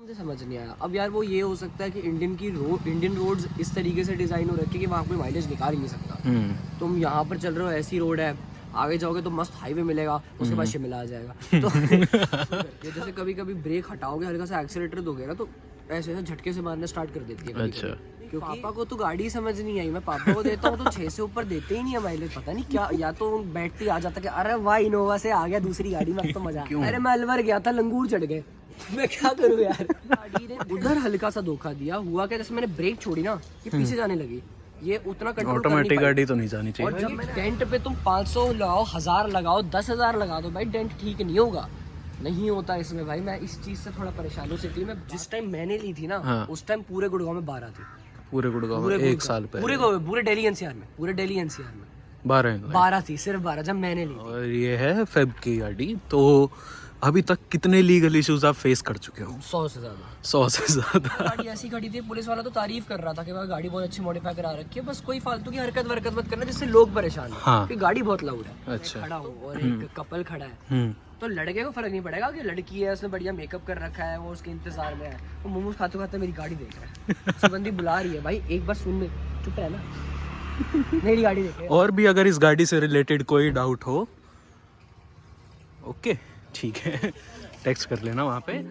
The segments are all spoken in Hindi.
मुझे समझ नहीं आया। अब यार वो ये हो सकता है कि इंडियन रोड्स इस तरीके से डिज़ाइन हो रखे हैं कि वहाँ कोई माइलेज निकाल ही नहीं सकता। तुम यहाँ पर चल रहे हो, ऐसी रोड है, आगे जाओगे तो मस्त हाईवे मिलेगा, उसके बाद शिमला आ जाएगा। तो जैसे कभी कभी ब्रेक हटाओगे, हल्का सा एक्सीलेटर दोगे ना, तो ऐसे ना झटके से मारना स्टार्ट कर देती है। अच्छा। क्योंकि पापा को तो गाड़ी समझ नहीं आई, मैं पापा को देता हूँ तो 6 से ऊपर देते ही नहीं है माइलेज, पता नहीं क्या। या तो बैठती आ जाता कि अरे वाह इनोवा से आ गया दूसरी गाड़ी में, अब तो मजा। अरे मैं अलवर गया था, लंगूर चढ़ गए, मैं क्या करूँ यार। गाड़ी ने उधर हल्का सा धोखा दिया। हुआ क्या, जैसे मैंने ब्रेक छोड़ी ना, ये पीछे जाने लगी, ये उतना कंट्रोल ऑटोमेटिक गाड़ी तो नहीं जानी चाहिए। और जब डेंट पे तुम 500 लगाओ, 1000 लगाओ, 10,000 लगा दो भाई, डेंट ठीक नहीं होगा, नहीं होता इसमें भाई। मैं इस चीज से थोड़ा परेशान हूँ। सिटी में जिस टाइम मैंने ली थी ना, उस टाइम पूरे गुड़गांव में 12 थी। पूरे गुड़गांव में एक साल पहले पूरे दिल्ली एनसीआर में 12 थी, सिर्फ 12 जब मैंने ली थी। और ये है फेब की गाड़ी। तो अभी तक कितने लीगल इश्यूज आप फेस कर चुके हो? 100 से ज्यादा। 100 से ज्यादा। गाड़ी ऐसी खड़ी थी, पुलिस वाला तो तारीफ कर रहा था कि भाई गाड़ी बहुत अच्छी मॉडिफाई करा रखी है, बस कोई फालतू की हरकत मत करना जिससे लोग परेशान हो। हाँ। कि गाड़ी बहुत लाउड है। अच्छा। खड़ा हो और एक कपल खड़ा है, तो लड़के को फर्क नहीं पड़ेगा कि लड़की है, उसने बढ़िया मेकअप कर रखा है, वो उसके इंतजार में है, वो मोमोज खाते खाते मेरी गाड़ी देख रहा है, उसकी बंदी बुला रही है, भाई एक बार सुन ले, चुप है ना, मेरी गाड़ी देखे। और भी अगर इस गाड़ी से रिलेटेड कोई डाउट हो, ओके ठीक है, टेक्स्ट कर लेना वहाँ पे।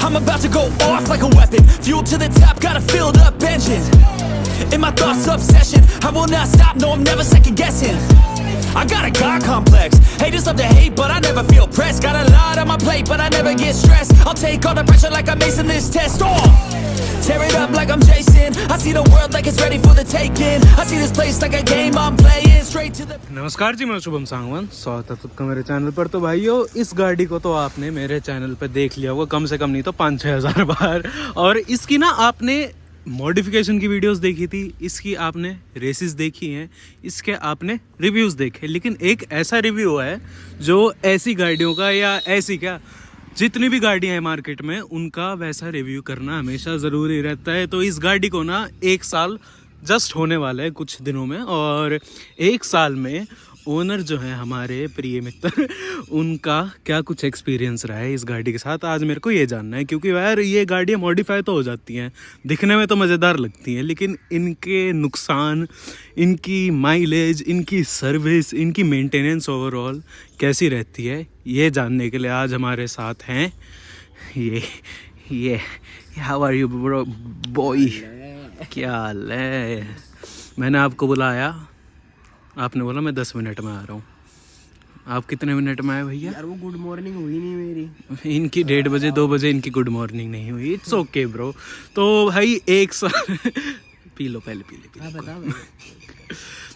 I'm about to go off like a weapon. Fuel to the top, got a filled up engine. In my thoughts, obsession. I will not stop, no, I'm never second guessing. I got a God complex. Haters love to hate, but I never feel pressed. Got a lot on my plate, but I never get stressed. I'll take all the pressure like I'm acing this test. Tear it up like I'm Jason. I see the world like it's ready for the taking. I see this place like a game I'm playing. Straight to the... नमस्कार जी, मैं शुभम सांगवान, स्वागत है सबका मेरे चैनल पर। तो भाइयों, इस गाड़ी को तो आपने मेरे चैनल पर देख लिया होगा कम से कम नहीं तो 5-6 हज़ार बार। और इसकी ना आपने मॉडिफिकेशन की वीडियोस देखी थी, इसकी आपने रेसेस देखी हैं, इसके आपने रिव्यूज़ देखे, लेकिन एक ऐसा रिव्यू है जो ऐसी गाड़ियों का, या ऐसी क्या जितनी भी गाड़ियाँ हैं मार्केट में, उनका वैसा रिव्यू करना हमेशा ज़रूरी रहता है। तो इस गाड़ी को ना 1 साल जस्ट होने वाला है कुछ दिनों में, और 1 साल में ओनर जो है हमारे प्रिय मित्र, उनका क्या कुछ एक्सपीरियंस रहा है इस गाड़ी के साथ, आज मेरे को ये जानना है। क्योंकि यार ये गाड़ियाँ मॉडिफाई तो हो जाती हैं, दिखने में तो मज़ेदार लगती हैं, लेकिन इनके नुकसान, इनकी माइलेज, इनकी सर्विस, इनकी मेंटेनेंस ओवरऑल कैसी रहती है, ये जानने के लिए आज हमारे साथ हैं ये how are you bro boy, क्या हाल है? मैंने आपको बुलाया, आपने बोला मैं 10 मिनट में आ रहा हूँ। आप कितने मिनट में आए भैया? यार वो गुड मॉर्निंग हुई नहीं मेरी। इनकी 1:30 बजे 2 बजे इनकी गुड मॉर्निंग नहीं हुई। It's okay bro. तो भाई 1 साल पी लो पहले, पी ले। बता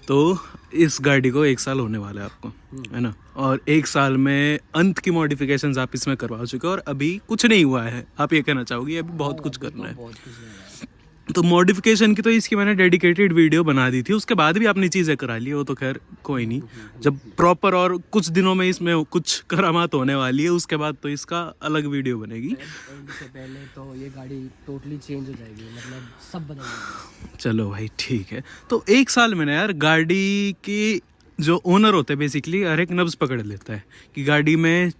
तो इस गाड़ी को 1 साल होने वाला है आपको, है ना? और 1 साल में अंत की मॉडिफिकेशंस आप इसमें करवा चुके हो, और अभी कुछ नहीं हुआ है, आप ये कहना चाहोगे अभी बहुत कुछ करना है? बहुत कुछ है। तो मॉडिफिकेशन की तो इसकी मैंने डेडिकेटेड वीडियो बना दी थी, उसके बाद भी आपने चीज़ें करा ली, वो तो खैर कोई नहीं। जब प्रॉपर और कुछ दिनों में इसमें कुछ करामात होने वाली है, उसके बाद तो इसका अलग वीडियो बनेगी। एंड से पहले तो ये गाड़ी टोटली चेंज हो जाएगी, मतलब सब बदल जाएगा। चलो भाई ठीक है। तो 1 साल में ना यार गाड़ी की जो ओनर होते हैं बेसिकली हर एक नब्ज़ पकड़ लेता है कि गाड़ी में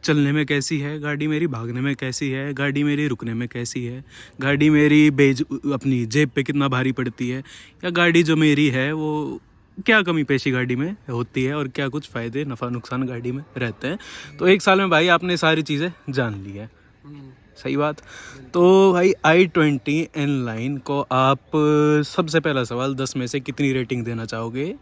चलने में कैसी है, गाड़ी मेरी भागने में कैसी है, गाड़ी मेरी रुकने में कैसी है, गाड़ी मेरी अपनी जेब पे कितना भारी पड़ती है, या गाड़ी जो मेरी है वो क्या कमी पेशी गाड़ी में होती है, और क्या कुछ फ़ायदे नफ़ा नुकसान गाड़ी में रहते हैं। तो 1 साल में भाई आपने सारी चीज़ें जान ली है, सही बात। तो भाई i20 N-Line को आप सबसे पहला सवाल 10 में से कितनी रेटिंग देना चाहोगे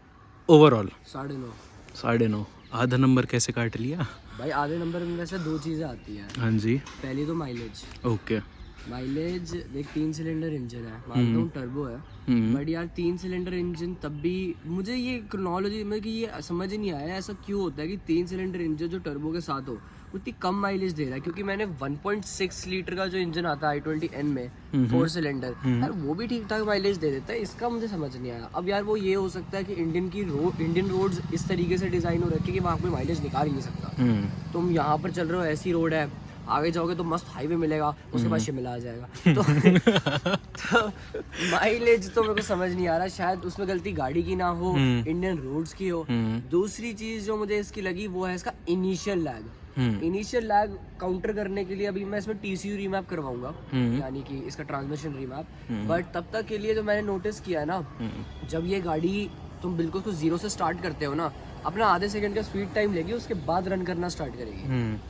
ओवरऑल? 9.5। आधा नंबर कैसे काट लिया भाई? आधे नंबर में वैसे 2 चीज़ें आती हैं। हाँ जी। पहली तो माइलेज। ओके। माइलेज एक 3 सिलेंडर इंजन है, मानता हूँ टर्बो है, बट यार 3 सिलेंडर इंजन तब भी मुझे ये क्रोनोलॉजी में कि ये समझ ही नहीं आया ऐसा क्यों होता है कि 3 सिलेंडर इंजन जो टर्बो के साथ हो उतनी कम माइलेज दे रहा है, क्योंकि मैंने 1.6 लीटर का जो इंजन आता है i20N में 4 सिलेंडर, यार वो भी ठीक ठाक माइलेज दे देता है। इसका मुझे समझ नहीं आया। अब यार वो ये हो सकता है कि इंडियन रोड्स इस तरीके से डिजाइन हो रखे कि वहाँ पे माइलेज निकाल ही नहीं सकता। तुम यहाँ पर चल रहे हो, ऐसी रोड है, आगे जाओगे तो मस्त हाईवे मिलेगा, उसके बाद शिमला आ जाएगा। तो माइलेज तो मेरे को समझ नहीं आ रहा। शायद उसमें गलती गाड़ी की ना हो, इंडियन रोड्स की हो। दूसरी चीज जो मुझे इसकी लगी वो है इसका initial lag. Initial lag counter करने के लिए अभी मैं इसमें TCU रीमैप करवाऊंगा, यानी कि इसका ट्रांसमिशन रीमैप। बट तब तक के लिए जो मैंने नोटिस किया है ना, जब ये गाड़ी तुम बिल्कुल तो जीरो से स्टार्ट करते हो ना, अपना आधे सेकंड का स्पीड टाइम लेगी, उसके बाद रन करना स्टार्ट करेगी।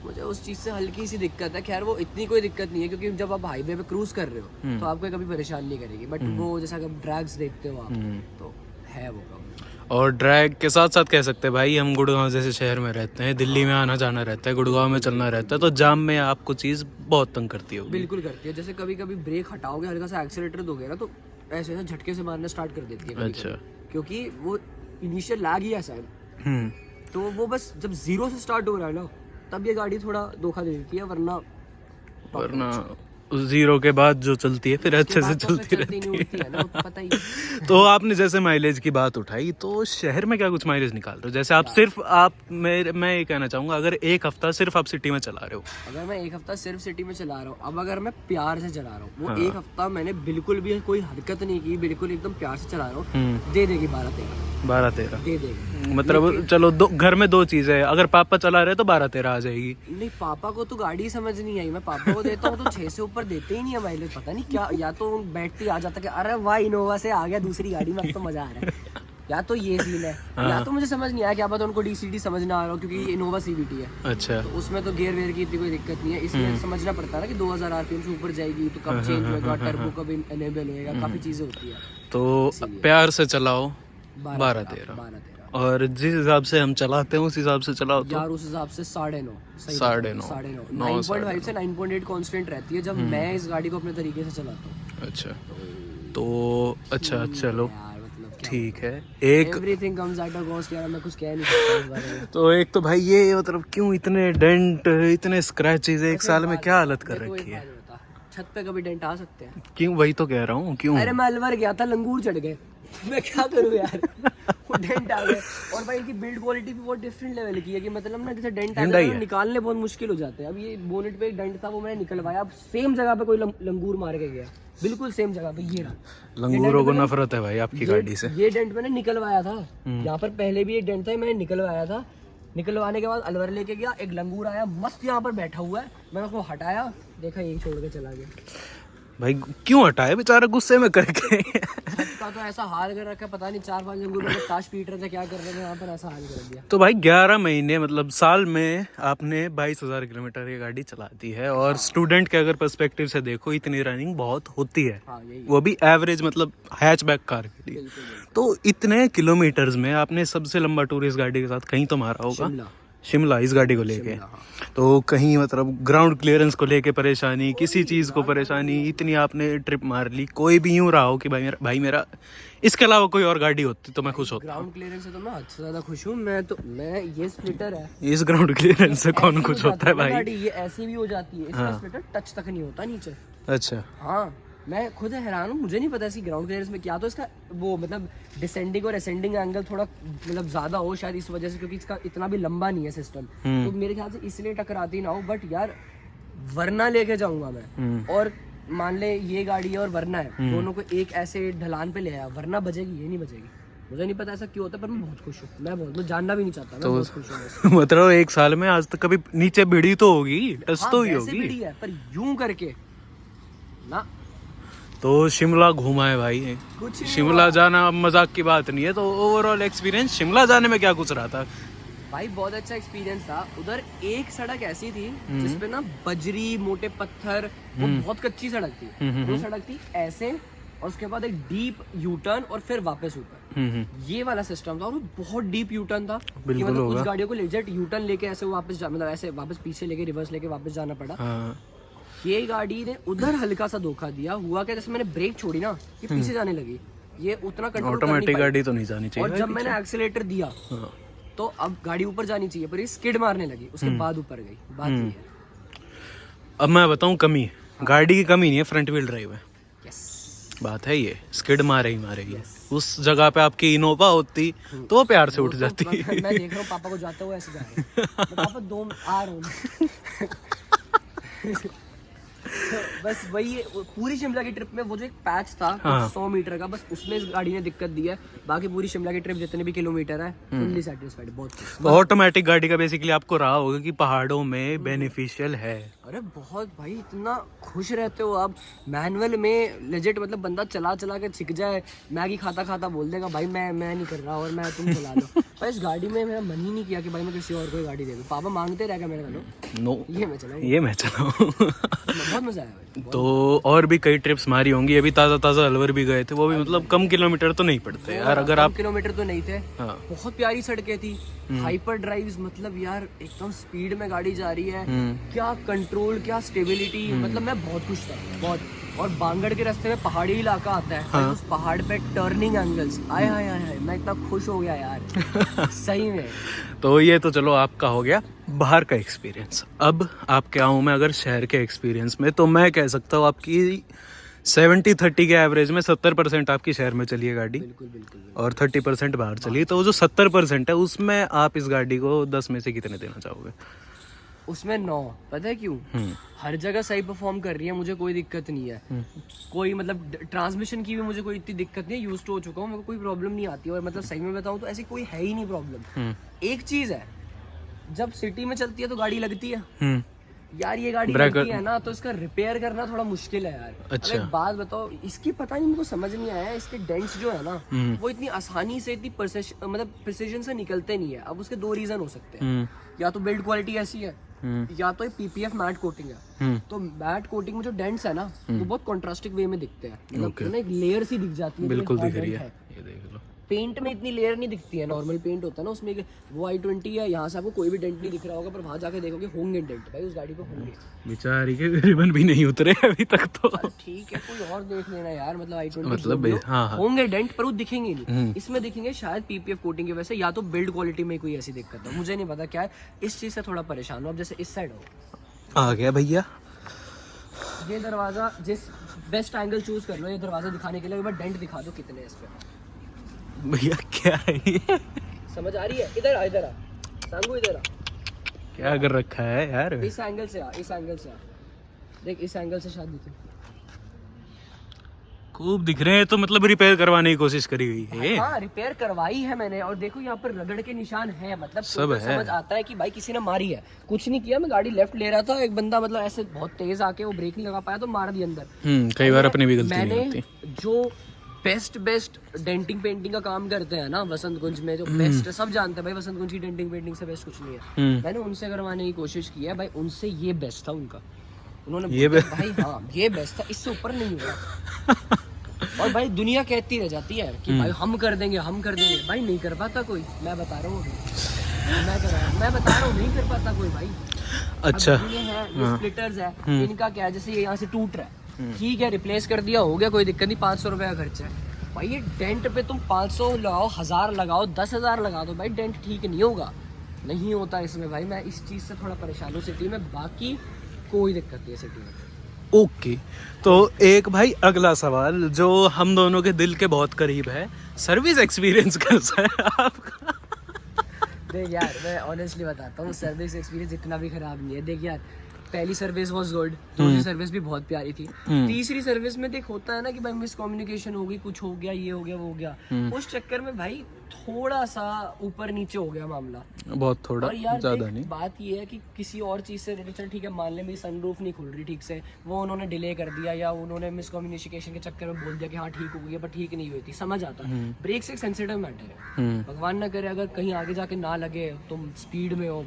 मुझे उस चीज से हल्की सी दिक्कत है। खैर वो इतनी कोई दिक्कत नहीं है, क्योंकि जब आप हाईवे पे क्रूज कर रहे हो तो आपको कभी परेशान नहीं करेगी। बट वो जैसा कि ड्रैग्स देखते हो आप, तो है वो कम। और ड्रैग के साथ साथ कह सकते हैं भाई, हम गुड़गांव जैसे शहर में रहते हैं, दिल्ली में आना जाना रहता है, गुड़गांव में चलना रहता है, तो जाम में आपको चीज़ बहुत तंग करती होगी। बिल्कुल करती है। जैसे कभी कभी ब्रेक हटाओगे, हल्का सा एक्सीलेटर दोगे ना, तो ऐसे झटके से मारना स्टार्ट कर देती है कभी-कभी। अच्छा। क्योंकि वो इनिशियल लैग ही ऐसा है। तो वो बस जब जीरो से स्टार्ट हो रहा है ना, तब ये गाड़ी थोड़ा धोखा दे देती है, वरना जीरो के बाद जो चलती है फिर अच्छे से चलती रहती है ना, पता ही है। तो आपने जैसे माइलेज की बात उठाई, तो शहर में क्या कुछ माइलेज निकाल रहे हो? जैसे आप मैं ये कहना चाहूंगा, अगर एक हफ्ता सिर्फ आप सिटी में चला रहे हो, अगर मैं एक हफ्ता सिर्फ सिटी में चला रहा हूँ, अब अगर मैं प्यार से चला रहा हूँ, वो एक हफ्ता मैंने बिल्कुल भी कोई हरकत नहीं की, बिल्कुल एकदम प्यार से चला रहा हूँ, दे देगी 12-13 दे देगी। मतलब चलो घर में दो चीजें, अगर पापा चला रहे तो 12-13 आ जाएगी। नहीं, पापा को तो गाड़ी समझ नहीं आई। मैं पापा को देता हूँ तो 6 से ऊपर देते ही नहीं है माइलेज। पता नहीं क्या, या तो बैठती आ जाता कि अरे वाह इनोवा से आ गया दूसरी गाड़ी में, अब तो मजा आ रहा है। या तो ये सीन है, या तो मुझे समझ नहीं आया, क्या पता उनको DCT समझ ना आ रहा हो, क्योंकि इनोवा CVT है। अच्छा। तो उसमें तो गेयर वेयर की इतनी कोई दिक्कत नहीं है। इसमें समझना पड़ता है ना कि 2000 RPM से ऊपर जाएगी तो कब चेंज होगा, टर्बो कब इनेबल होएगा, काफी चीजें होती है। तो प्यार से चलाओ 12-13, और जिस हिसाब से हम चलाते हैं उस हिसाब से चलाओ तो यार उस हिसाब से 9.5 9.5 से 9.8 कांस्टेंट रहती है जब मैं इस गाड़ी को अपने तरीके से चलाता हूँ। अच्छा, तो अच्छा चलो ठीक है। एक everything comes at a cost. यार मैं कुछ कह नहीं सकता इस बारे में। तो एक तो भाई ये मतलब क्यों इतने डेंट, इतने स्क्रैचेस एक साल में क्या हालत कर रखी है? छत पे कभी डेंट आ सकते हैं? क्यों, वही तो कह रहा हूँ क्यों। अरे मैं अलवर गया था, लंगूर चढ़ गए, मैं क्या करूँ यार। डेंट आ गए। और भाई इनकी बिल्ड क्वालिटी भी बहुत डिफरेंट लेवल की है, कि मतलब ना जैसे डेंट आ गए निकालने बहुत मुश्किल हो जाते हैं। अब ये बोनेट पे एक डेंट था, वो मैंने निकलवाया, अब सेम जगह पे कोई लंगूर मार के गया, बिल्कुल सेम जगह पे। ये रहा। लंगूरों को नफरत है भाई आपकी गाड़ी से। ये डेंट मैंने निकलवाया था, यहाँ पर पहले भी एक डेंट था, मैंने निकलवाया था। निकलवाने के बाद अलवर लेके गया, एक लंगूर आया मस्त यहाँ पर बैठा हुआ है, मैंने उसको हटाया, देखा यही छोड़ के चला गया। भाई क्यों हटाए बेचारा, गुस्से में करके। का तो ऐसा हाल कर रखा है, पता नहीं 4-5 लंगूर में ताश पीट रहे थे, क्या कर रहे थे यहाँ पर, ऐसा हाल कर दिया। तो भाई 11 महीने मतलब साल में आपने 22,000 किलोमीटर ये गाड़ी चला दी है, और स्टूडेंट के अगर पर्सपेक्टिव से देखो इतनी रनिंग बहुत होती है। वो भी एवरेज मतलब हैचबैक कार के लिए। तो इतने किलोमीटर्स में आपने सबसे लंबा टूर इस गाड़ी के साथ कहीं तो मारा होगा। शिमला इस गाड़ी को लेके। तो कहीं मतलब ग्राउंड क्लियरेंस को लेके परेशानी, किसी चीज़ को परेशानी, इतनी आपने ट्रिप मार ली। कोई भी यूं रहा हो कि भाई मेरा इसके अलावा कोई और गाड़ी होती तो मैं खुश होता। ग्राउंड क्लियरेंस से तो मैं हद से ज्यादा खुश हूँ। मैं ये स्प्लिटर है, इस ग्राउंड क्लियरेंस से कौन खुश होता है भाई? गाड़ी ये ऐसी भी हो जाती है, इसका स्प्लिटर टच तक नहीं होता नीचे। अच्छा। हाँ, मैं खुद हैरान हूँ, मुझे नहीं पता इसकी ग्राउंड क्लियरेंस में क्या। तो इसका वो मतलब डिसेंडिंग और असेंडिंग एंगल थोड़ा मतलब ज्यादा हो शायद इस वजह से, क्योंकि इसका इतना भी लंबा नहीं है सिस्टम, तो मेरे ख्याल से इसलिए टकराती ना हो। बट यार वरना लेके जाऊंगा मैं, और मान ले ये गाड़ी है और वरना है, दोनों को एक ऐसे ढलान पे ले आया, वरना बजेगी, ये नहीं बजेगी। मुझे नहीं पता ऐसा क्यों होता है, पर मैं बहुत खुश हूँ। मैं जानना भी नहीं चाहता, मैं बहुत खुश हूँ। मतलब एक साल में आज तक कभी नीचे भिड़ी तो होगी, टच तो ही होगी, भिड़ी है, पर यूं करके ना। तो शिमला घूमा है भाई, शिमला जाना मजाक की बात नहीं है। तो ओवरऑल एक्सपीरियंस शिमला जाने में क्या कुछ रहा था? भाई बहुत अच्छा एक्सपीरियंस था। उधर एक सड़क ऐसी थी जिसपे ना बजरी, मोटे पत्थर, वो बहुत कच्ची सड़क थी। वो सड़क थी ऐसे, और उसके बाद एक डीप यू टर्न और फिर वापस ऊपर, ये वाला सिस्टम था। और वो बहुत डीप यू टर्न था, मतलब कुछ गाड़ियों को लेजेट यू टर्न लेके ऐसे वापस मतलब ऐसे वापस पीछे लेके रिवर्स लेके वापस जाना पड़ा। ये गाड़ी ने उधर हल्का सा धोखा दिया। हुआ क्या, जैसे मैंने ब्रेक छोड़ी ना, ये पीछे जाने लगी, ये उतना कंट्रोल ऑटोमेटिक गाड़ी तो नहीं जानी चाहिए। और जब मैंने एक्सीलेटर दिया, तो अब गाड़ी ऊपर जानी चाहिए पर ये स्किड मारने लगी, उसके बाद ऊपर गई। बात ये है। अब मैं बताऊं कमी, गाड़ी की कमी नहीं है, फ्रंट व्हील ड्राइव है। यस, बात है ये, स्किड मारेगी। उस जगह पे आपकी इनोवा होती तो वो प्यार से उठ जाती। मैं देख रहा हूँ पापा को जाते हुए ऐसे जा रहे हैं। तो पापा दो आ रहा हूँ। तो बस वही है, पूरी शिमला की ट्रिप में वो जो एक पैच था 100 मीटर का, बस उसमें इस गाड़ी ने दिक्कत दी है। बाकी पूरी शिमला की ट्रिप जितने भी किलोमीटर है फुल्ली सेटिस्फाइड, बहुत खुश। तो ऑटोमेटिक गाड़ी का बेसिकली आपको रहा होगा कि पहाड़ों में बेनिफिशियल है। अरे बहुत भाई, इतना खुश रहते हो आप। मैनुअल में लेजिट मतलब बंदा चला के सीख जाए, मैगी खाता बोल देगा भाई मैं नहीं कर रहा और मैं तुम चला लो। पर इस गाड़ी में मेरा मन ही नहीं किया कि भाई मैं किसी और कोई गाड़ी दे दूं। पापा मांगते रह गए मेरे को, नो ये मैं चलाऊं। ये मैं चलाऊं। बहुत मजा आया भाई। तो और भी कई ट्रिप्स मारी होंगी, अभी ताज़ा अलवर भी गए थे, वो भी मतलब कम किलोमीटर तो नहीं पड़ते यार। अगर आप किलोमीटर तो नहीं थे, हाँ। बहुत प्यारी सड़कें थी, हाइपर ड्राइव्स, मतलब यार एकदम स्पीड में गाड़ी जा रही है, क्या कंट्रोल, क्या स्टेबिलिटी, मतलब मैं बहुत खुश था बहुत। और बांगड़ के रास्ते में पहाड़ी इलाका आता है, हाँ। उस पहाड़ पे टर्निंग एंगल्स, आय हाय हाय, मैं इतना खुश हो गया यार। सही में। तो ये तो चलो आपका हो गया बाहर का एक्सपीरियंस। अब आपके आऊँ मैं अगर शहर के एक्सपीरियंस में, तो मैं कह सकता हूँ आपकी 70-30 के एवरेज में 70% आपकी शहर में चली है गाड़ी, बिल्कुल। और 30% बाहर चली है। तो वो जो 70% है उसमें आप इस गाड़ी को 10 में से कितने देना चाहोगे? उसमें 9। पता है क्यों? हर जगह सही परफॉर्म कर रही है, मुझे कोई दिक्कत नहीं है। कोई मतलब ट्रांसमिशन की भी मुझे कोई इतनी दिक्कत नहीं है, यूज्ड हो चुका हूँ, मेरे को कोई प्रॉब्लम नहीं आती है। और मतलब सही में बताऊँ तो ऐसी कोई है ही नहीं प्रॉब्लम। एक चीज है, जब सिटी में चलती है तो गाड़ी लगती है यार, ये गाड़ी लगती है ना तो इसका रिपेयर करना थोड़ा मुश्किल है यार। अच्छा। एक बात बताओ, इसकी पता नहीं, मुझे समझ नहीं आया, इसके डेंट्स जो है ना वो इतनी आसानी से, इतनी मतलब प्रिसीजन से निकलते नहीं है। अब उसके 2 रीजन हो सकते हैं, या तो बिल्ड क्वालिटी ऐसी है, या तो पीपीएफ मैट कोटिंग है। तो मैट कोटिंग में जो डेंट्स है ना वो बहुत कॉन्ट्रास्टिक वे में दिखते हैं, मतलब एक लेयर सी दिख जाती है। बिल्कुल दिख रही है, ये देख लो। पेंट में इतनी लेयर नहीं दिखती है, नॉर्मल पेंट होता है ना उसमें। वो i20 है, यहाँ से आपको कोई भी डेंट नहीं दिख रहा होगा, पर वहाँ जाके देखोगे होंगे डेंट भाई, उस गाड़ी पे होंगे। बेचारी के रिबन भी नहीं उतरे अभी तक तो। ठीक है, कोई और देख लेना यार, मतलब i20 मतलब हाँ। होंगे डेंट, पर वो दिखेंगे नहीं। इसमें दिखेंगे शायद पीपीएफ कोटिंग की वजह से, या तो बिल्ड क्वालिटी में कोई ऐसी दिक्कत है, मुझे नहीं पता क्या है। इस चीज से थोड़ा परेशान हूँ। अब जैसे इस साइड हो आ गया भैया, ये दरवाजा, जिस बेस्ट एंगल चूज कर लो ये दरवाजा दिखाने के लिए, एक बार डेंट दिखा दो कितने हैं इस पे। भैया क्या है ये? समझ आ रही है? इधर आ सांगू, इधर आ। क्या कर रखा है यार? इस एंगल से आ, इस एंगल से आ, देख इस एंगल से शायद दिखे। खूब दिख रहे हैं, तो मतलब रिपेयर करवाने की कोशिश करी हुई है। हाँ, रिपेयर करवाई है मैंने, और देखो यहाँ पर रगड़ के निशान है, मतलब सब है। समझ आता है कि भाई किसी ने मारी है। कुछ नहीं किया, मैं गाड़ी लेफ्ट ले रहा था, एक बंदा मतलब ऐसे बहुत तेज आके वो ब्रेक नहीं लगा पाया तो मार दिया अंदर। कई बार अपनी भी गलती नहीं होती। जो बेस्ट डेंटिंग पेंटिंग का काम करते हैं ना वसंत कुंज में, जो बेस्ट सब जानते हैं भाई, वसंत कुंज की डेंटिंग पेंटिंग से बेस्ट कुछ नहीं है। मैंने उनसे करवाने की कोशिश की है भाई, उनसे ये बेस्ट था उनका। उन्होंने ये भाई हाँ ये बेस्ट था, इससे ऊपर नहीं हुआ। और भाई दुनिया कहती रह जाती है कि भाई हम कर देंगे भाई नहीं कर पाता कोई। मैं बता रहा हूँ मैं बता रहा हूँ नहीं कर पाता कोई भाई। अच्छा, ये है, ये स्प्लिटर्स है, इनका क्या है, जैसे ये यहाँ से टूट रहा है, ठीक है रिप्लेस कर दिया, हो गया, कोई दिक्कत नहीं, 500 रुपए का खर्चा है भाई। ये डेंट पे तुम 500 लगाओ, 1000 लगाओ, 10,000 लगा दो भाई, डेंट ठीक नहीं होगा, नहीं होता इसमें भाई। मैं इस चीज़ से थोड़ा परेशान हूँ सिटी में, बाकी कोई दिक्कत नहीं है सिटी में। ओके, तो एक भाई अगला सवाल जो हम दोनों के दिल के बहुत करीब है, सर्विस एक्सपीरियंस कैसा है आपका? देख यार, मैं ऑनेस्टली बताता हूँ, सर्विस एक्सपीरियंस इतना भी खराब नहीं है। देख यार, पहली सर्विस वाज गुड, दूसरी सर्विस भी बहुत प्यारी थी, तीसरी सर्विस में देख होता है ना कि भाई मिसकम्युनिकेशन हो गई, कुछ हो गया, ये हो गया, वो हो गया, उस चक्कर में भाई थोड़ा सा ऊपर नीचे हो गया मामला, बहुत थोड़ा, और यार ज्यादा नहीं। बात ये है कि किसी और चीज से रिलेटेड, ठीक है मान ले मेरी सनरूफ नहीं खुल रही ठीक से, वो उन्होंने डिले कर दिया, या उन्होंने मिसकम्युनिकेशन के चक्कर में बोल दिया कि हाँ ठीक हो गई, पर ठीक नहीं हुई थी, समझ आता। ब्रेक्स एक सेंसिटिव मैटर है, भगवान ना करे अगर कहीं आगे जाके ना लगे, तुम स्पीड में हो,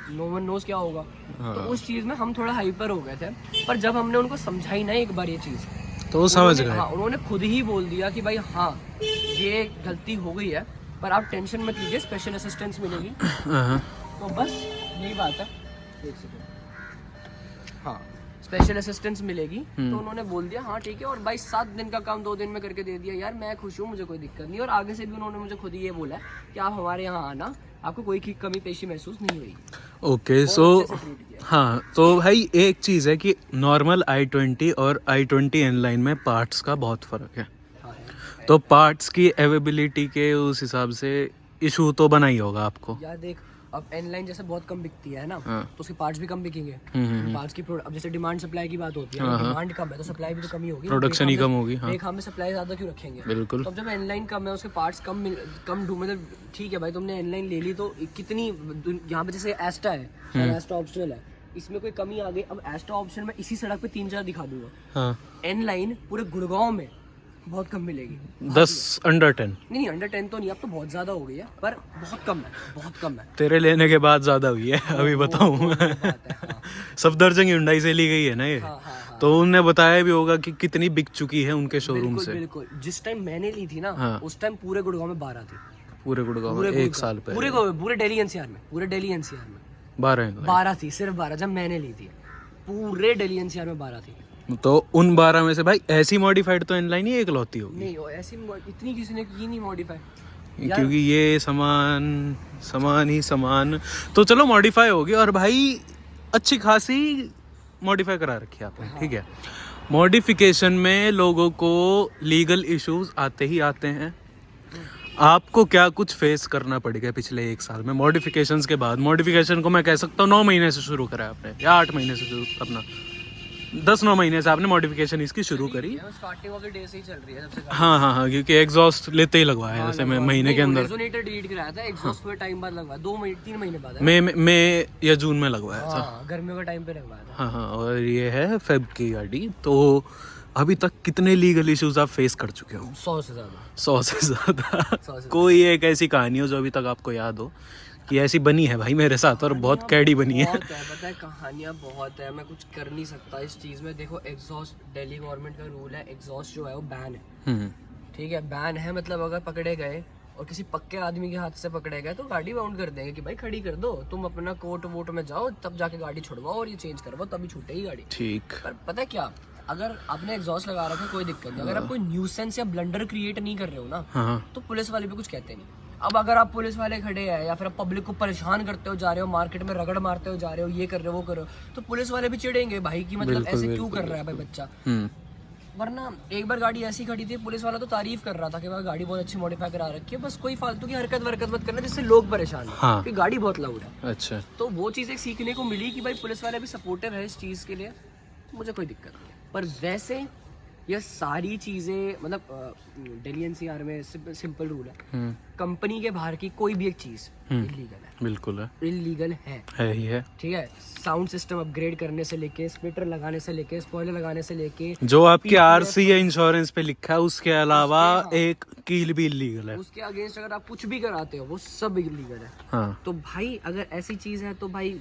नो वन नोस क्या होगा। तो उस चीज में हम थोड़ा हाइपर हो गए थे, पर जब हमने उनको समझाई ना एक बार ये चीज, तो वो समझ गए। हाँ, उन्होंने खुद ही बोल दिया कि भाई हाँ ये गलती हो गई है, पर आप टेंशन मत लीजिए, स्पेशल असिस्टेंस मिलेगी। तो बस यही बात है, एक सेकंड, हाँ स्पेशल असिस्टेंस मिलेगी। तो उन्होंने बोल दिया हाँ ठीक है, और भाई 7 दिन का काम 2 दिन में करके दे दिया यार, मैं खुश हूँ, मुझे कोई दिक्कत नहीं। और आगे से भी उन्होंने मुझे खुद ही ये बोला कि आप हमारे यहाँ आना, आपको कोई कमी पेशी महसूस नहीं हुई। ओके सो हाँ, तो भाई एक चीज़ है कि नॉर्मल i20 और i20 N-Line में पार्ट्स का बहुत फ़र्क है। तो पार्ट्स की अवेलेबिलिटी के उस हिसाब से इशू तो बना ही होगा आपको। यार देख, अब N-Line जैसे बहुत कम बिकती है ना, हाँ। तो उसके पार्ट्स भी कम बिकेंगे। पार्ट्स की अब जैसे डिमांड सप्लाई की बात होती है, हाँ, डिमांड कम है तो सप्लाई भी तो कम ही होगी, प्रोडक्शन ही कम होगी। हाँ एक हम में सप्लाई ज्यादा क्यों रखेंगे। बिल्कुल। तो अब जब N-Line कम है, उसके पार्ट्स कम ढूंढ, मतलब ठीक है भाई तुमने N-Line ले ली तो कितनी, यहाँ पे जैसे एस्टा है, एस्टा ऑप्शनल है, इसमें कोई कमी आ गई, अब एस्टा ऑप्शन में इसी सड़क पे 3-4 दिखा दूंगा। हाँ N-Line पूरे गुड़गांव में बहुत कम मिलेगी। 10 अंडर 10। नहीं अंडर 10 तो नहीं, अब तो बहुत ज्यादा हो गई है, पर बहुत कम है, बहुत कम है। तेरे लेने के बाद ज़्यादा हुई है, अभी बताऊँ मैं। बात है, हाँ। सफदरजंग हुंडई से ली गई है ना ये, हाँ, हाँ, हाँ। तो उनने बताया भी होगा कि कितनी बिक चुकी है उनके शोरूम बिल्कुल से। बिल्कुल, जिस टाइम मैंने ली थी ना, हाँ। उस टाइम पूरे गुड़गांव में 12 थी। पूरे गुड़गांव में एक साल पहले पूरे दिल्ली एनसीआर में, पूरे दिल्ली एनसीआर में 12 थी, सिर्फ 12 जब मैंने ली थी, पूरे दिल्ली एनसीआर में 12 थी। तो उन 12 में से भाई ऐसी मॉडिफाइड तो N-Line ही एक लौती होगी। नहीं वो ऐसी इतनी किसी ने की नहीं मॉडिफाई, क्योंकि ये सामान ही सामान तो चलो मॉडिफाई होगी, और भाई अच्छी खासी मॉडिफाई करा रखी है आपने। ठीक है, मॉडिफिकेशन में लोगों को लीगल इश्यूज आते ही आते हैं। आपको क्या कुछ फेस करना पड़ेगा पिछले 1 साल में मॉडिफिकेशंस के बाद? मॉडिफिकेशन को मैं कह सकता हूँ 9 महीने से शुरू करा आपने, या 8 महीने से शुरू, अपना 10-9 महीने से आपने मॉडिफिकेशन इसकी शुरू करी। स्टार्टिंग ऑफ द डे से ही चल रही है सबसे। हाँ, क्योंकि एग्जॉस्ट लेते ही लगवाया जैसे मैं महीने के अंदर। रेजोनेटर डिलीट कराया था, एग्जॉस्ट में टाइम बाद लगवाया, 2-3 महीने बाद। मई या जून में लगवाया था। हाँ, गर्मियों के टाइम पे लगवाया था। हाँ, और ये है फेब की गाड़ी। तो अभी तक कितने लीगल इश्यूज आप फेस कर चुके हो? 100 से ज्यादा। 100 से ज़्यादा। कोई एक ऐसी कहानी हो जो अभी तक आपको याद हो कि ऐसी बनी है भाई मेरे साथ, और बहुत कैडी बनी है? पता है कहानियाँ बहुत है, मैं कुछ कर नहीं सकता इस चीज़ में। देखो एग्जॉस्ट, दिल्ली गवर्नमेंट का रूल है, एग्जॉस्ट जो है वो बैन है। ठीक है, बैन है, मतलब अगर पकड़े गए और किसी पक्के आदमी के हाथ से पकड़े गए तो गाड़ी बाउंड कर देंगे कि भाई खड़ी कर दो, तुम अपना कोर्ट वोट में जाओ, तब जाके गाड़ी छुड़वाओ और ये चेंज करवाओ, तभी छूटेगी गाड़ी। ठीक। पर पता है क्या, अगर आपने एग्जॉस्ट लगा रखा है कोई दिक्कत नहीं, अगर आप कोई न्यूसेंस या ब्लंडर क्रिएट नहीं कर रहे हो ना, हाँ। तो पुलिस वाले भी कुछ कहते नहीं। अब अगर आप पुलिस वाले खड़े हैं या फिर आप पब्लिक को परेशान करते हो जा रहे हो, मार्केट में रगड़ मारते हो जा रहे हो, ये कर रहे हो वो कर रहे हो, तो पुलिस वाले भी चिढ़ेंगे भाई कि मतलब ऐसे क्यों कर रहा है भाई बच्चा। वरना एक बार गाड़ी ऐसी खड़ी थी, पुलिस वाला तो तारीफ कर रहा था कि भाई गाड़ी बहुत अच्छी मॉडिफाई करा रखी है, बस कोई फालतू की हरकत मत करना जिससे लोग परेशान हो। हाँ। कि गाड़ी बहुत लाउड है। अच्छा, तो वो चीज़ एक सीखने को मिली कि भाई पुलिस वाले भी सपोर्टिव है इस चीज़ के लिए, मुझे कोई दिक्कत नहीं है। पर वैसे ये सारी चीज़ें, मतलब दिल्ली एनसीआर में सिंपल रूल है, कंपनी के बाहर की कोई भी एक चीज़ इलीगल है। बिल्कुल है, इलीगल है ही है। ठीक है, साउंड सिस्टम अपग्रेड करने से लेके, स्प्लिटर लगाने से लेके, स्पॉइलर लगाने से लेके, जो आपके आरसी या इंश्योरेंस पे लिखा है उसके अलावा एक कील भी इलीगल है। उसके अगेंस्ट अगर आप कुछ भी कराते हो वो सब इलीगल है। हाँ। तो भाई अगर ऐसी चीज़ है तो भाई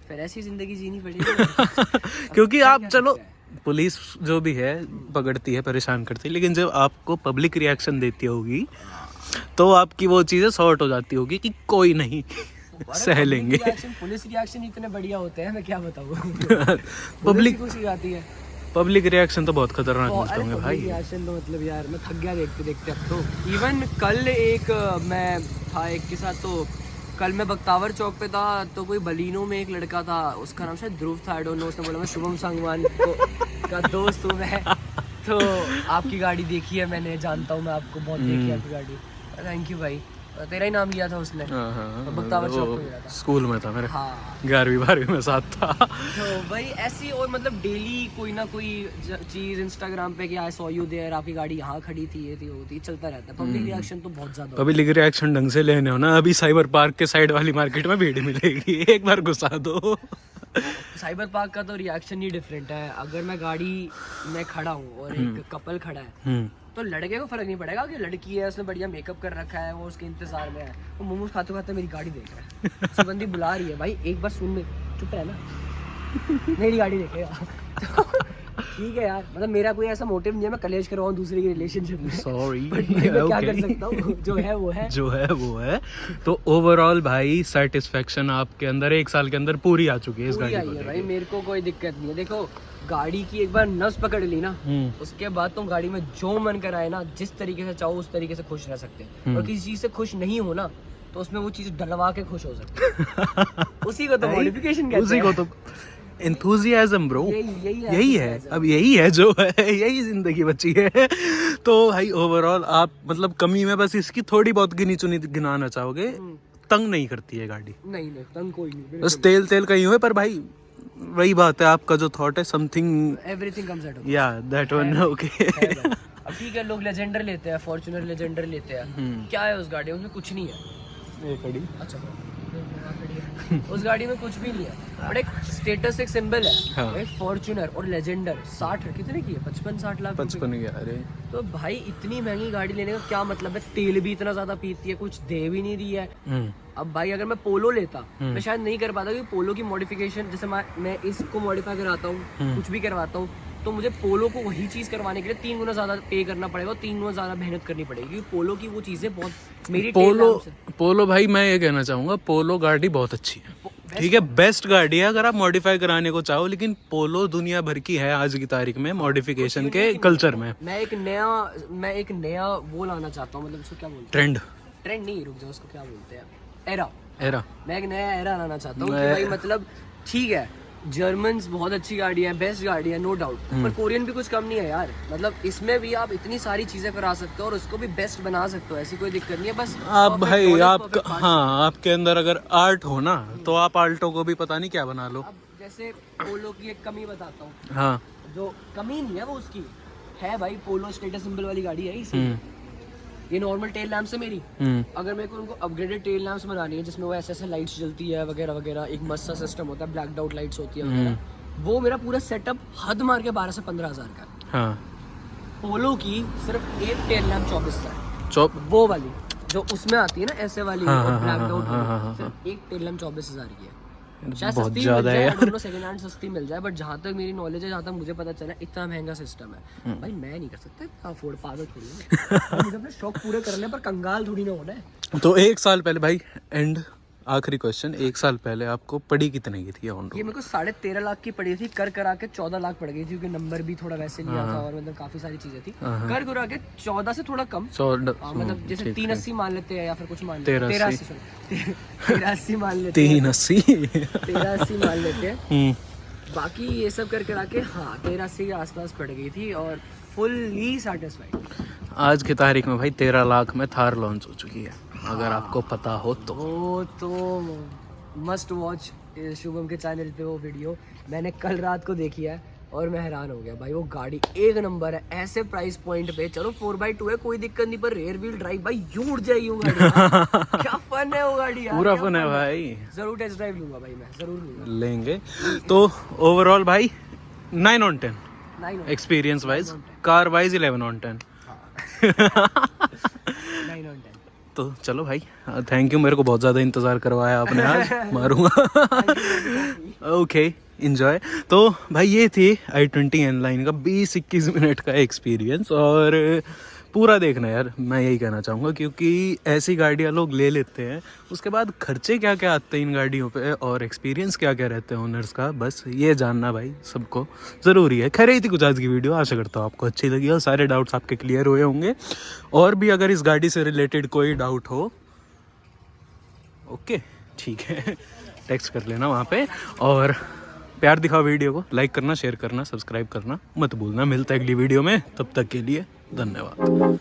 फिर ऐसी जिंदगी जीनी पड़ेगी। क्योंकि आप चलो पुलिस जो भी है पकड़ती है, परेशान करती है, लेकिन जब आपको पब्लिक रिएक्शन देती होगी तो आपकी वो चीजें सॉर्ट हो जाती होगी कि कोई नहीं सह लेंगे। पुलिस रिएक्शन इतने बढ़िया होते हैं, मैं क्या बताऊँ। पब्लिक खुशी आती है। पब्लिक रिएक्शन तो बहुत खतरनाक मिलते होंगे भाई। रिएक्शन तो मतलब यार मैं थक गया देखते देखते अब तो। इवन कल एक मैं था एक के साथ, तो कल मैं बख्तावर चौक पे था, तो कोई बलिनो में एक लड़का था, उसका नाम शायद ध्रुव था, आई डोंट नो, उसने बोला मैं शुभम संगवान का दोस्त हूँ मैं, तो आपकी गाड़ी देखी है मैंने, जानता हूँ मैं आपको, बहुत देखी है आपकी गाड़ी, थैंक यू भाई, तेरा ही नाम लिया था उसने। बख्तावर चौक पे मिला था, स्कूल में था मेरे। हाँ 11वीं-12वीं में साथ था। तो भाई ऐसी, और मतलब डेली कोई ना कोई चीज इंस्टाग्राम पे कि आई सॉ यू देयर, आपकी गाड़ी यहाँ खड़ी थी, ये थी वो थी, चलता रहता है। पब्लिक रिएक्शन तो बहुत ज्यादा। पब्लिक रिएक्शन ढंग से लेने हो ना, अभी साइबर पार्क के साइड वाली मार्केट में भीड़ मिलेगी, एक बार घुसा दो। साइबर पार्क का तो रिएक्शन ही डिफरेंट है। अगर मैं गाड़ी में खड़ा हूँ और एक कपल खड़ा है, तो लड़के को फर्क नहीं पड़ेगा कि लड़की है, उसने बढ़िया मेकअप कर रखा है, वो उसके इंतजार में है, वो मोमोज खाते खाते मेरी गाड़ी देख रहा है, उसे बंदी बुला रही है, भाई एक बार सुन ले, चुप है ना, मेरी गाड़ी देखेगा। ठीक है यार, मतलब मेरा कोई ऐसा मोटिव नहीं है मैं कलेश करवाऊँ दूसरे की रिलेशनशिप में, सॉरी, क्या कर सकता हूँ, जो है वो है, जो है वो है। तो ओवरऑल भाई सेटिस्फेक्शन आपके अंदर 1 साल के अंदर पूरी आ चुकी है इस गाड़ी को। भाई मेरे को कोई दिक्कत नहीं है। देखो गाड़ी की एक बार नस पकड़ ली ना, उसके बाद तुम गाड़ी में जो मन कराए ना, जिस तरीके से चाहो उस तरीके से खुश रह सकते हैं। और किसी चीज से खुश नहीं हो ना, तो उसमें वो चीज डलवा के खुश हो सकते उसी को तो मॉडिफिकेशन कहते हैं। उसी को तो enthusiasm ब्रो, यही है अब, यही है जो है, यही जिंदगी बची है। तो भाई ओवरऑल आप मतलब कमी में बस इसकी थोड़ी बहुत गिनी चुनी गिनाना चाहोगे, तंग नहीं करती है गाड़ी, नहीं तंग कोई नहीं, बस तेल कहीं हुए, पर भाई वही बात है, आपका जो थॉट है समथिंग एवरीथिंग कम्स एट या दैट वन। ओके अब ठीक है, लोग लेजेंडर लेते हैं, फॉर्च्यूनर लेजेंडर लेते हैं, क्या है उस गाड़ी में? कुछ नहीं है। अच्छा उस गाड़ी में कुछ भी नहीं है, बट एक स्टेटस, एक सिंबल है। हाँ। फॉर्च्यूनर और लेजेंडर 60 कितने की है? 55-60 लाख 55 गया। अरे तो भाई इतनी महंगी गाड़ी लेने का क्या मतलब है? तेल भी इतना ज्यादा पीती है, कुछ दे भी नहीं रही है। अब भाई अगर मैं पोलो लेता, मैं शायद नहीं कर पाता, क्योंकि पोलो की मॉडिफिकेशन, जैसे मैं इसको मॉडिफाई कराता हूँ, कुछ भी करवाता हूँ, तो मुझे पोलो को वही चीज करवाने के लिए 3 गुना ज्यादा पे करना पड़ेगा, 3 गुना ज्यादा मेहनत करनी पड़ेगी, क्योंकि पोलो की वो चीजें बहुत मेरी पोलो भाई मैं ये कहना चाहूंगा, पोलो गाड़ी बहुत अच्छी है, ठीक है, बेस्ट गाड़ी है अगर आप मॉडिफाई कराने को चाहो, लेकिन पोलो दुनिया भर की है आज की तारीख में मॉडिफिकेशन के कल्चर में। मैं एक नया वो लाना चाहता हूँ, मतलब उसको क्या बोलते हैं? ट्रेंड नहीं, रुक जाओ, उसको क्या बोलते हैं? एरा। मैं एक नया एरा लाना चाहता हूँ कि भाई मतलब ठीक है, जर्मन्स बहुत अच्छी गाड़ी है, बेस्ट गाड़ी है, नो डाउट, पर कोरियन भी कुछ कम नहीं है यार। मतलब इसमें भी आप इतनी सारी चीजें करा सकते हो और उसको भी बेस्ट बना सकते हो, ऐसी कोई दिक्कत नहीं है। बस आप भाई आप हाँ, आपके अंदर अगर आर्ट हो ना, तो आप आल्टो को भी पता नहीं क्या बना लो। अब जैसे पोलो की एक कमी बताता हूँ, हाँ, जो कमी नहीं है वो उसकी है भाई, पोलो स्टेटस सिंबल वाली गाड़ी है इसी। ये नॉर्मल टेल लैम्प है मेरी, अगर मेरे को उनको अपग्रेडेड टेल लैम्प्स बनानी है, जिसमें वो ऐसे लाइट्स जलती है वगैरह वगैरह, एक मस्त सा सिस्टम होता है, ब्लैक्ड आउट लाइट्स होती है वगैरह, वो मेरा पूरा सेटअप हद मार के 12 से 15 हज़ार का है। हाँ। पोलो की सिर्फ एक टेल लैम्प 24 का है, वो वाली जो उसमें आती है ना ऐसे वाली, ब्लैक्ड आउट, सिर्फ एक टेल लैम्प 24,000 की है। शायद बहुत सस्ती ज्यादा मिल है जाए, दोनों सेकंड हैंड सस्ती मिल जाए, बट जहाँ तक मेरी नॉलेज है, जहाँ तक मुझे पता चला, इतना महंगा सिस्टम है भाई, मैं नहीं कर सकता इतना अफोर्ड, पागल थोड़ी है। मुझे अपने शौक पूरे करने पर कंगाल थोड़ी ना होना है। तो 1 साल पहले भाई, एंड आखिरी क्वेश्चन, 1 साल पहले आपको पड़ी कितने की थी ऑन रोड? ये मेरे को 13.5 लाख की पड़ी थी, कर करा के 14 लाख पड़ गई थी, क्योंकि नंबर भी थोड़ा वैसे लिया था और मतलब काफी सारी चीजें थी, कर करा के 14 से थोड़ा कम, मतलब जैसे 380 मान लेते हैं या फिर कुछ मान लेते हैं, 1380 मान लेते हैं, 1380 मान लेते हैं। बाकी ये सब कर करा के हाँ 1380 के आसपास पड़ गई थी, और फुल्ली सेटिस्फाइड। आज की तारीख में भाई 13 लाख में थार लॉन्च हो चुकी है, अगर आपको पता हो तो। वो तो मस्ट वॉच शुभम के चैनल पे वो वीडियो, मैंने कल रात को देखी है और मैं हैरान हो गया भाई, वो गाड़ी एक नंबर है, ऐसे प्राइस पॉइंट पे, चलो 4x2 है कोई दिक्कत नहीं, पर रेयर व्हील ड्राइव भाई यूं उड़ जाएगी वो गाड़ी क्या फन है वो गाड़ी यार, पूरा फन है भाई, जरूर टेस्ट ड्राइव लूंगा भाई, मैं जरूर लूंगा, लेंगे। तो ओवरऑल भाई 9 on 10 experience wise, car wise 11 on 10। 9 on 10। तो चलो भाई, थैंक यू, मेरे को बहुत ज़्यादा इंतज़ार करवाया आपने आज, मारूंगा। Okay, enjoy. तो भाई ये थी i20 N-Line का 20-21 मिनट का एक्सपीरियंस, और पूरा देखना यार, मैं यही कहना चाहूँगा, क्योंकि ऐसी गाड़ियाँ लोग ले लेते हैं, उसके बाद खर्चे क्या क्या आते हैं इन गाड़ियों पे, और एक्सपीरियंस क्या क्या रहते हैं ओनर्स का, बस ये जानना भाई सबको ज़रूरी है। खैर, यही थी कुछ आज की वीडियो, आशा करता हूँ आपको अच्छी लगी और सारे डाउट्स आपके क्लियर हुए होंगे, और भी अगर इस गाड़ी से रिलेटेड कोई डाउट हो, ओके ठीक है, टेक्स्ट कर लेना वहाँ पे, और प्यार दिखाओ वीडियो को, लाइक करना, शेयर करना, सब्सक्राइब करना मत भूलना। मिलता है अगली वीडियो में, तब तक के लिए धन्यवाद।